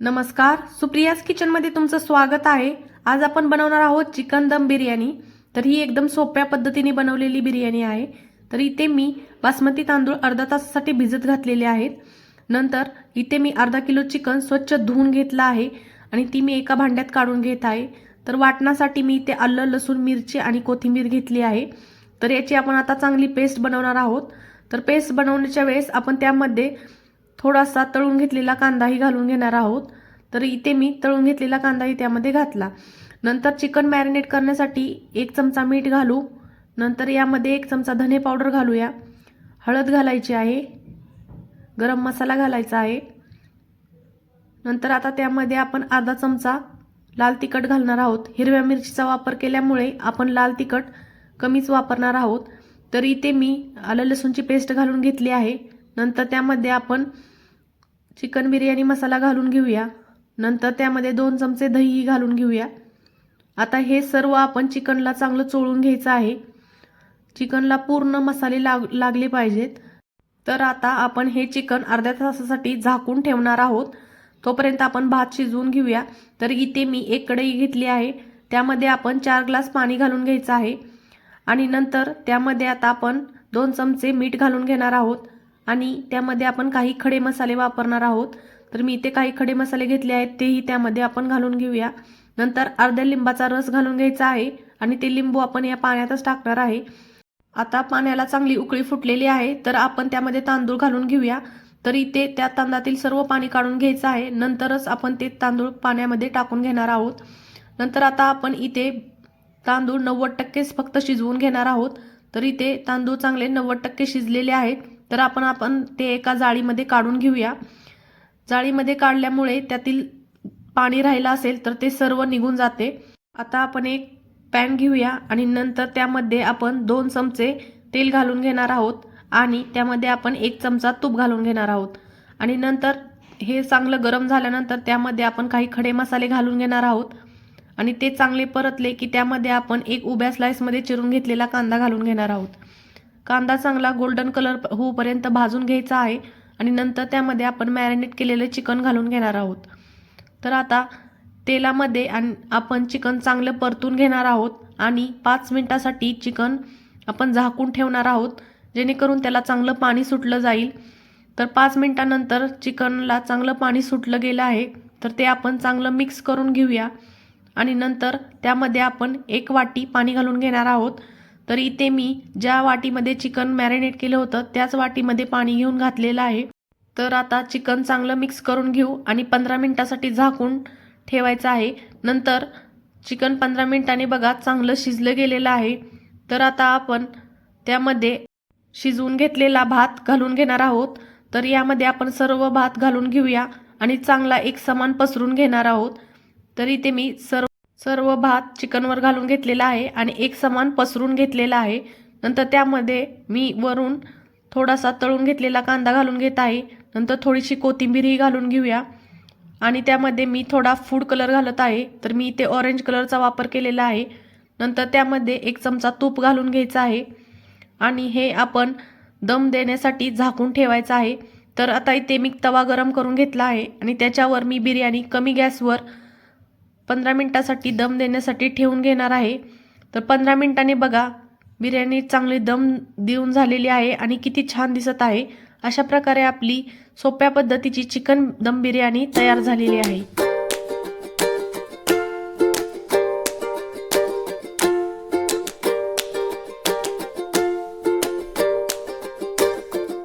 नमस्कार, सुप्रियाज किचनमध्ये तुमचं स्वागत आहे। आज आपण बनवणार आहोत चिकन दम बिर्याणी। तर ही एकदम सोप्या पद्धतीने बनवलेली बिर्याणी आहे। तर इथे मी बासमती तांदूळ अर्धा तासासाठी भिजत घातलेले आहेत। नंतर इथे मी अर्धा किलो चिकन स्वच्छ धुवून घेतला आहे आणि ती मी एका भांड्यात काढून घेत आहे। तर वाटण्यासाठी मी इथे आलं, लसूण, मिरची आणि कोथिंबीर घेतली आहे। तर याची आपण आता चांगली पेस्ट बनवणार आहोत। तर पेस्ट बनवण्याच्या वेळेस आपण त्यामध्ये थोडासा तळून घेतलेला कांदाही घालून घेणार आहोत। तर इथे मी तळून घेतलेला कांदाही त्यामध्ये घातला। नंतर चिकन मॅरिनेट करण्यासाठी 1 चमचा मीठ घालू। नंतर यामध्ये 1 चमचा धने पावडर घालूया। हळद घालायची आहे। गरम मसाला घालायचा आहे। नंतर आता त्यामध्ये आपण अर्धा चमचा लाल तिखट घालणार आहोत। हिरव्या मिरचीचा वापर केल्यामुळे आपण लाल तिखट कमीच वापरणार आहोत। तर इथे मी आलं लसूणची पेस्ट घालून घेतली आहे। नंतर त्यामध्ये आपण चिकन बिर्याणी मसाला घालून घेऊया। नंतर त्यामध्ये 2 चमचे दही घालून घेऊया। आता हे सर्व आपण चिकनला चांगलं चोळून घ्यायचं आहे। चिकनला पूर्ण मसाले लागले पाहिजेत। तर आता आपण हे चिकन अर्ध्या तासासाठी झाकून ठेवणार आहोत। तोपर्यंत आपण भात शिजवून घेऊया। तर इथे मी एक कढई घेतली आहे। त्यामध्ये आपण 4 ग्लास पाणी घालून घ्यायचं आहे आणि नंतर त्यामध्ये आता आपण 2 चमचे मीठ घालून घेणार आहोत आणि त्यामध्ये आपण काही खडे मसाले वापरणार आहोत। तर मी इथे काही खडे मसाले घेतले आहेत, तेही त्यामध्ये आपण घालून घेऊया। नंतर अर्ध्या लिंबाचा रस घालून घ्यायचा आहे आणि ते लिंबू आपण या पाण्यातच टाकणार आहे। आता पाण्याला चांगली उकळी फुटलेली आहे। तर आपण त्यामध्ये तांदूळ घालून घेऊया। तर इथे त्या तांदळातील सर्व पाणी काढून घ्यायचं आहे। नंतरच आपण ते तांदूळ पाण्यामध्ये टाकून घेणार आहोत। नंतर आता आपण इथे तांदूळ 90% फक्त शिजवून घेणार आहोत। तर इथे तांदूळ चांगले 90% शिजलेले आहेत। तर आपण ते एका जाळीमध्ये काढून घेऊया। जाळीमध्ये काढल्यामुळे त्यातील पाणी राहिलं असेल तर ते सर्व निघून जाते। आता आपण एक पॅन घेऊया आणि नंतर त्यामध्ये आपण 2 चमचे तेल घालून घेणार आहोत आणि त्यामध्ये आपण 1 चमचा तूप घालून घेणार आहोत आणि नंतर हे चांगलं गरम झाल्यानंतर त्यामध्ये आपण काही खडे मसाले घालून घेणार आहोत आणि ते चांगले परतले की त्यामध्ये आपण एक उभ्या स्लाइसमध्ये चिरून घेतलेला कांदा घालून घेणार आहोत। कांदा चांगला गोल्डन कलर होईपर्यंत भाजून घ्यायचा आहे आणि नंतर त्यामध्ये आपण मॅरिनेट केलेले चिकन घालून घेणार आहोत। तर आता तेलामध्ये आपण चिकन चांगलं परतून घेणार आहोत आणि 5 मिनिटासाठी चिकन आपण झाकून ठेवणार आहोत, जेणेकरून त्याला चांगलं पाणी सुटलं जाईल। तर 5 मिनिटांनंतर चिकनला चांगलं पाणी सुटलं गेलं आहे। तर ते आपण चांगलं मिक्स करून घेऊया आणि नंतर त्यामध्ये आपण 1 वाटी पाणी घालून घेणार आहोत। तर इथे मी ज्या वाटीमध्ये चिकन मॅरिनेट केलं होतं त्याच वाटीमध्ये पाणी घेऊन घातलेलं आहे। तर आता चिकन चांगलं मिक्स करून घेऊ आणि 15 मिनिटासाठी झाकून ठेवायचं आहे। नंतर चिकन 15 मिनिटांनी बघा चांगलं शिजलं गेलेलं आहे। तर आता आपण त्यामध्ये शिजवून घेतलेला भात घालून घेणार आहोत। तर यामध्ये आपण सर्व भात घालून घेऊया आणि चांगला एक समान पसरून घेणार आहोत। तर इथे मी सर्व भात चिकनवर घालून घेतलेला आहे आणि एक समान पसरून घेतलेला आहे। नंतर त्यामध्ये मी वरून थोडासा तळून घेतलेला कांदा घालून घेत आहे। नंतर थोडीशी कोथिंबीरही घालून घेऊया आणि त्यामध्ये मी थोडा फूड कलर घालत आहे। तर मी इथे ऑरेंज कलरचा वापर केलेला आहे। नंतर त्यामध्ये 1 चमचा तूप घालून घ्यायचं आहे आणि हे आपण दम देण्यासाठी झाकून ठेवायचं आहे। तर आता इथे मी तवा गरम करून घेतला आहे आणि त्याच्यावर मी बिर्याणी कमी गॅसवर 15 मिनिटासाठी दम देण्यासाठी ठेवून घेणार आहे। तर 15 मिनिटांनी बघा बिर्याणी चांगली दम देऊन झालेली आहे आणि किती छान दिसत आहे। अशा प्रकारे आपली सोप्या पद्धतीची चिकन दम बिर्याणी तयार झालेली आहे।